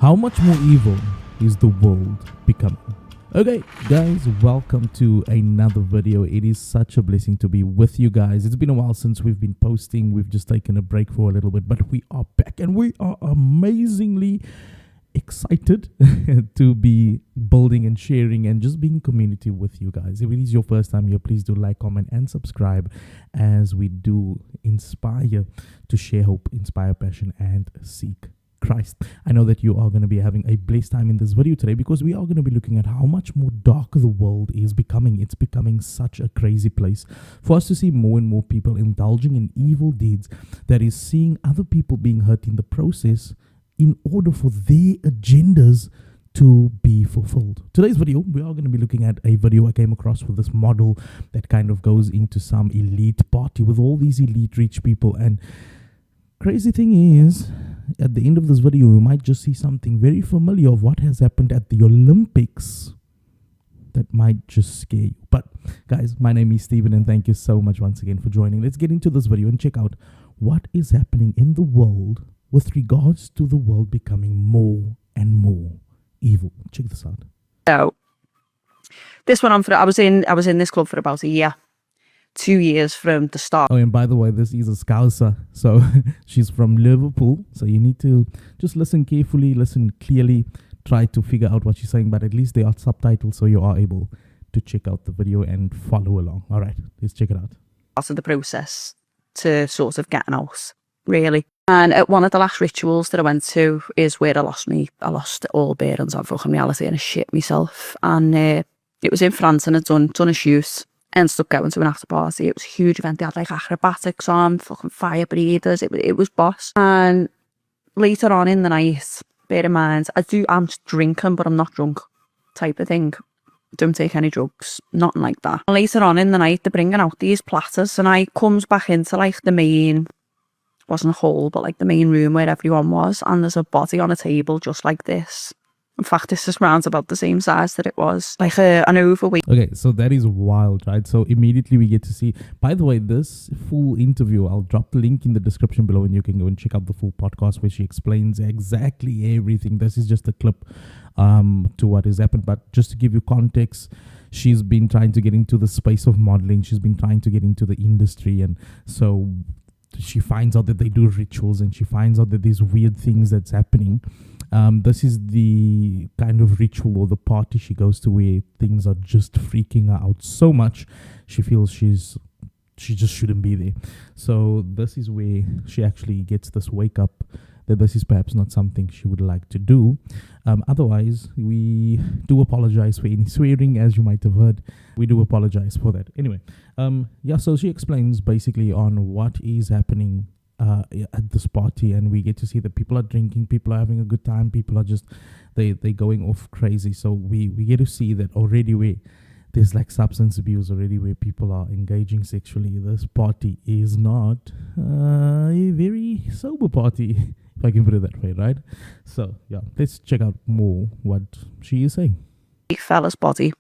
How much more evil is the world becoming? Okay, guys, welcome to another video. It is such a blessing to be with you guys. It's been a while since we've been posting. We've just taken a break for a little bit, but we are back and we are amazingly excited to be building and sharing and just being community with you guys. If it is your first time here, please do like, comment and subscribe as we do inspire to share hope, inspire passion and seek Christ. I know that you are going to be having a blessed time in this video today because we are going to be looking at how much more dark the world is becoming. It's becoming such a crazy place for us to see more and more people indulging in evil deeds that is seeing other people being hurt in the process in order for their agendas to be fulfilled. Today's video, we are going to be looking at a video I came across with this model that kind of goes into some elite party with all these elite rich people. And crazy thing is, at the end of this video, you might just see something very familiar of what has happened at the Olympics that might just scare you. But guys, my name is Steven and thank you so much once again for joining. Let's get into this video and check out what is happening in the world with regards to the world becoming more and more evil. Check this out. So this one I was in this club for about a year. 2 years from the start. Oh, and by the way, this is a Scouser, so she's from Liverpool, so you need to just listen carefully, listen clearly, try to figure out what she's saying, but at least they are subtitles, so you are able to check out the video and follow along. All right, let's check it out. Part of the process to sort of getting out, really. And at one of the last rituals that I went to is where I lost all bearings on fucking reality and I shit myself. And it was in France and I'd done a shoot. Ended up going to an after party. It was a huge event. They had like acrobatics on, fucking fire breathers. It was boss. And later on in the night, bear in mind, I'm drinking, but I'm not drunk type of thing. Don't take any drugs, nothing like that. And later on in the night, they're bringing out these platters, and I comes back into like the main, wasn't a hall, but like the main room where everyone was, and there's a body on a table just like this. In fact, this is around about the same size that it was, like an overweight. Okay, so that is wild, right? So immediately we get to see, by the way, this full interview, I'll drop the link in the description below and you can go and check out the full podcast where she explains exactly everything. This is just a clip to what has happened. But just to give you context, she's been trying to get into the space of modeling. She's been trying to get into the industry. And so she finds out that they do rituals and she finds out that there's weird things that's happening. This is the kind of ritual or the party she goes to where things are just freaking her out so much she feels she just shouldn't be there. So this is where she actually gets this wake up that this is perhaps not something she would like to do. Otherwise, we do apologize for any swearing, as you might have heard. We do apologize for that. Anyway, so she explains basically on what is happening at this party, and we get to see that people are drinking, people are having a good time, people are just they going off crazy. So we get to see that already where there's like substance abuse already, where people are engaging sexually. This party is not a very sober party, if I can put it that way, right? So yeah, let's check out more what she is saying. A fella's body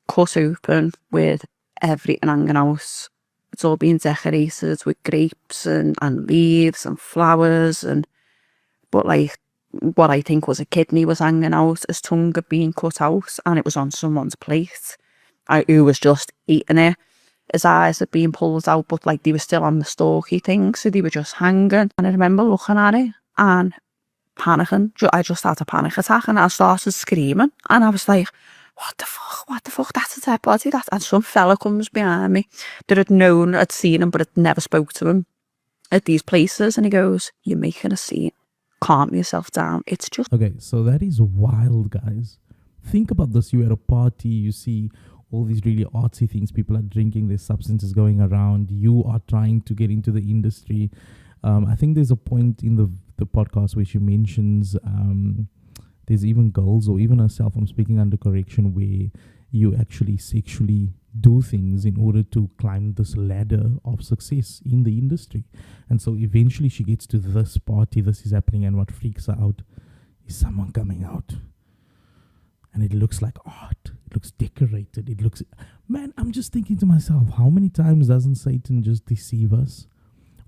cut open with everything hanging out. It's all being decorated with grapes and leaves and flowers, but like what I think was a kidney was hanging out, his tongue had been cut out and it was on someone's plate who was just eating it. His eyes had been pulled out, but like they were still on the stalky thing, so they were just hanging. And I remember looking at it and panicking. I just had a panic attack and I started screaming and I was like, what the fuck, that's a dead body. And some fella comes behind me that had seen him, but had never spoke to him at these places. And he goes, you're making a scene. Calm yourself down. It's just... Okay, so that is wild, guys. Think about this. You're at a party, you see all these really artsy things. People are drinking, there's substances going around. You are trying to get into the industry. I think there's a point in the podcast where she mentions... there's even girls or even herself, I'm speaking under correction, where you actually sexually do things in order to climb this ladder of success in the industry. And so eventually she gets to this party, this is happening, and what freaks her out is someone coming out. And it looks like art. It looks decorated. It looks... Man, I'm just thinking to myself, how many times doesn't Satan just deceive us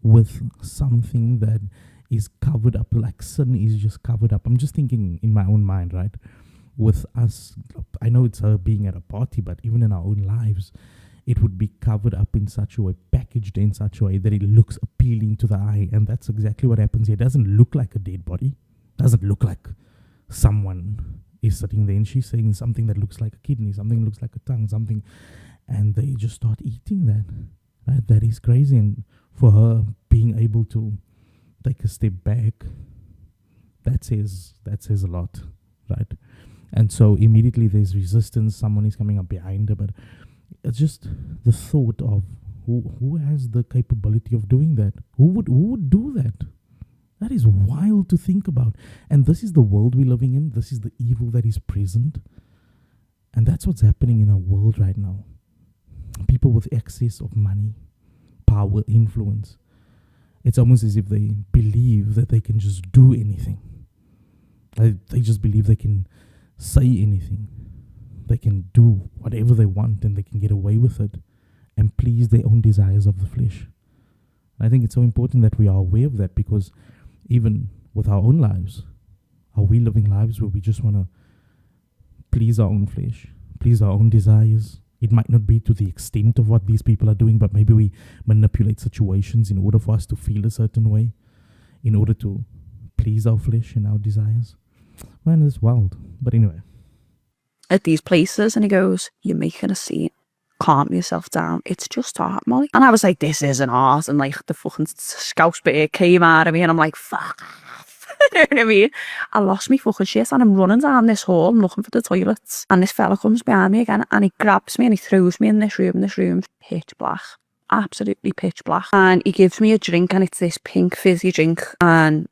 with something that is covered up, like sin is just covered up. I'm just thinking in my own mind, right? With us, I know it's her being at a party, but even in our own lives, it would be covered up in such a way, packaged in such a way that it looks appealing to the eye. And that's exactly what happens here. It doesn't look like a dead body, doesn't look like someone is sitting there, and she's saying something that looks like a kidney, something that looks like a tongue, something, and they just start eating that. Right? That is crazy. And for her being able to take a step back, that says a lot, right? And so immediately there's resistance. Someone is coming up behind her, but it's just the thought of who has the capability of doing that? Who would do that? That is wild to think about. And this is the world we're living in. This is the evil that is present. And that's what's happening in our world right now. People with excess of money, power, influence. It's almost as if they believe that they can just do anything. They just believe they can say anything. They can do whatever they want and they can get away with it and please their own desires of the flesh. I think it's so important that we are aware of that, because even with our own lives, are we living lives where we just want to please our own flesh, please our own desires? It might not be to the extent of what these people are doing, but maybe we manipulate situations in order for us to feel a certain way, in order to please our flesh and our desires. Man, it's wild. But anyway. At these places, and he goes, "You're making a scene. Calm yourself down. It's just art, Molly." And I was like, this isn't art. And like the fucking scouse bit came out of me, and I'm like, fuck off. You know what I mean? I lost me fucking shit, and I'm running down this hall, I'm looking for the toilets. And this fella comes behind me again, and he grabs me and he throws me in this room. This room's pitch black. Absolutely pitch black. And he gives me a drink, and it's this pink fizzy drink. And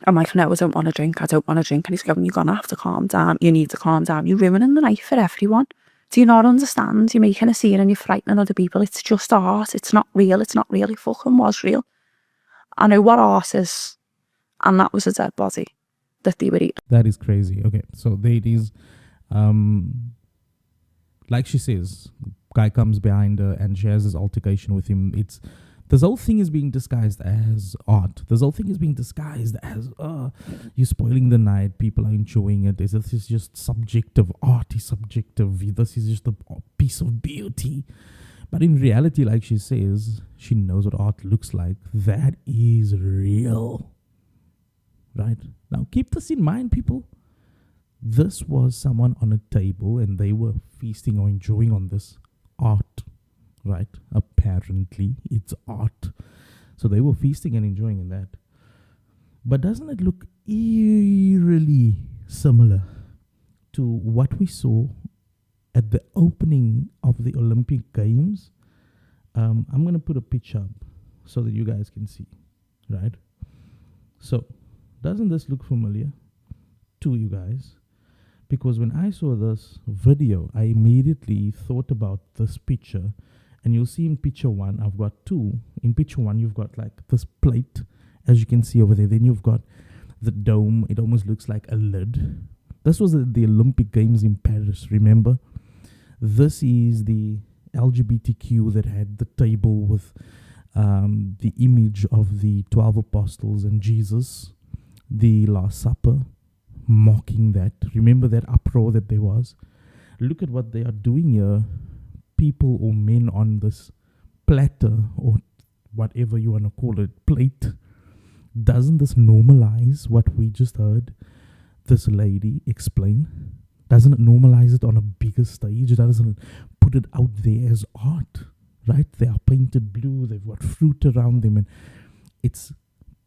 I'm like, no, I don't want to drink. I don't want to drink. And he's going, you're going to have to calm down. You need to calm down. You're ruining the night for everyone. Do you not understand? You're making a scene and you're frightening other people. It's just art. It's not real. It's not really fucking was real. I know what art is. And that was a dead body that they were eating. That is crazy. Okay, so there it is. Like she says, guy comes behind her and she has this altercation with him. This whole thing is being disguised as art. This whole thing is being disguised as, you're spoiling the night. People are enjoying it. This is just subjective. Art is subjective. This is just a piece of beauty. But in reality, like she says, she knows what art looks like. That is real. Right? Now, keep this in mind, people. This was someone on a table and they were feasting or enjoying on this art. Right? Apparently, it's art. So they were feasting and enjoying in that. But doesn't it look eerily similar to what we saw at the opening of the Olympic Games? I'm going to put a picture up so that you guys can see. Right? So, doesn't this look familiar to you guys? Because when I saw this video, I immediately thought about this picture. And you'll see in picture one, I've got two. In picture one, you've got like this plate, as you can see over there. Then you've got the dome. It almost looks like a lid. This was the Olympic Games in Paris, remember? This is the LGBTQ that had the table with the image of the 12 apostles and Jesus, the Last Supper, mocking that. Remember that uproar that there was? Look at what they are doing here. People or men on this platter or whatever you want to call it, plate. Doesn't this normalize what we just heard this lady explain? Doesn't it normalize it on a bigger stage? Doesn't it put it out there as art? Right? They are painted blue. They've got fruit around them and it's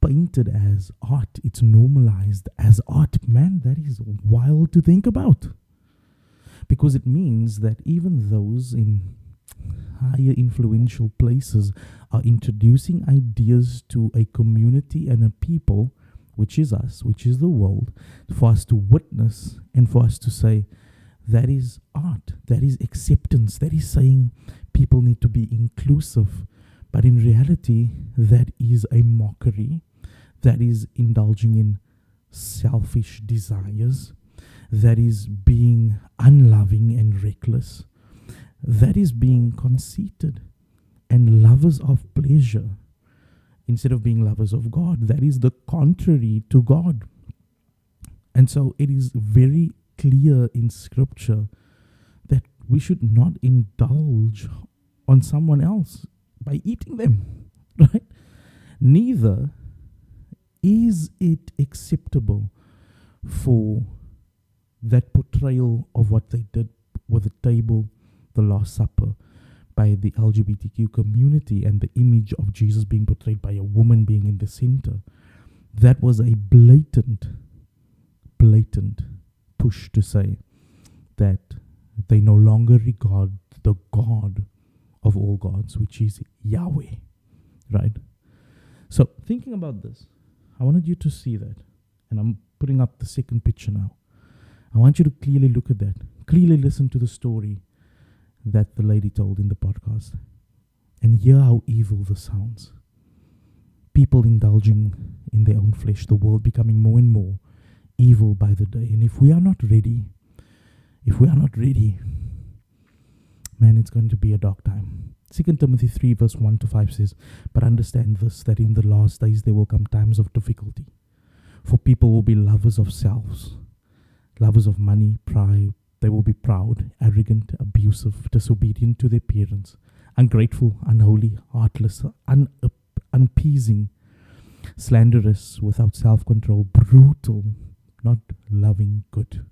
painted as art. It's normalized as art. Man, that is wild to think about. Because it means that even those in higher influential places are introducing ideas to a community and a people, which is us, which is the world, for us to witness and for us to say, that is art, that is acceptance, that is saying people need to be inclusive. But in reality, that is a mockery, that is indulging in selfish desires, that is being unloving and reckless, that is being conceited and lovers of pleasure instead of being lovers of God. That is the contrary to God. And so it is very clear in scripture that we should not indulge on someone else by eating them, right? Neither is it acceptable for that portrayal of what they did with the table, the Last Supper, by the LGBTQ community, and the image of Jesus being portrayed by a woman being in the center. That was a blatant push to say that they no longer regard the God of all gods, which is Yahweh, right? So thinking about this, I wanted you to see that, and I'm putting up the second picture now. I want you to clearly look at that, clearly listen to the story that the lady told in the podcast, and hear how evil this sounds. People indulging in their own flesh, the world becoming more and more evil by the day. And if we are not ready, man, it's going to be a dark time. 2 Timothy 3 verse 1 to 5 says, "But understand this, that in the last days there will come times of difficulty. For people will be lovers of selves, lovers of money, pride. They will be proud, arrogant, abusive, disobedient to their parents, ungrateful, unholy, heartless, unappeasing, slanderous, without self-control, brutal, not loving good,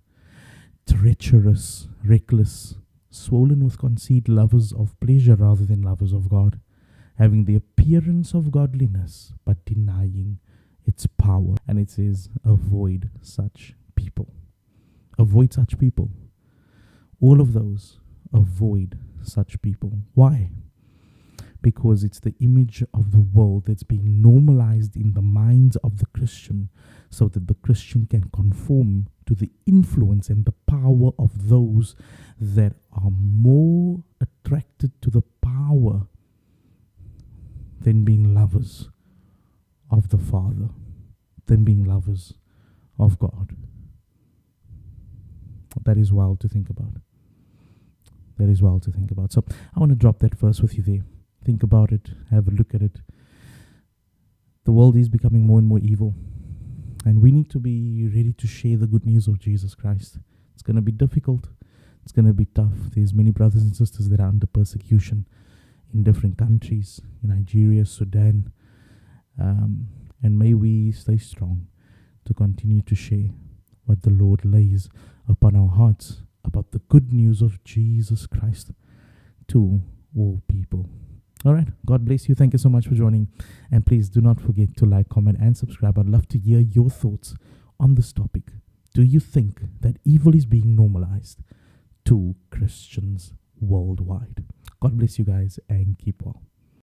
treacherous, reckless, swollen with conceit, lovers of pleasure rather than lovers of God, having the appearance of godliness, but denying its power." And it says, avoid such people. Avoid such people. All of those, avoid such people. Why? Because it's the image of the world that's being normalized in the minds of the Christian, so that the Christian can conform to the influence and the power of those that are more attracted to the power than being lovers of the Father, than being lovers of God. That is wild to think about. That is wild to think about. So I want to drop that verse with you there. Think about it. Have a look at it. The world is becoming more and more evil, and we need to be ready to share the good news of Jesus Christ. It's going to be difficult. It's going to be tough. There's many brothers and sisters that are under persecution in different countries, in Nigeria, Sudan. And may we stay strong to continue to share what the Lord lays upon our hearts about the good news of Jesus Christ to all people. All right. God bless you. Thank you so much for joining. And please do not forget to like, comment, and subscribe. I'd love to hear your thoughts on this topic. Do you think that evil is being normalized to Christians worldwide? God bless you guys and keep well.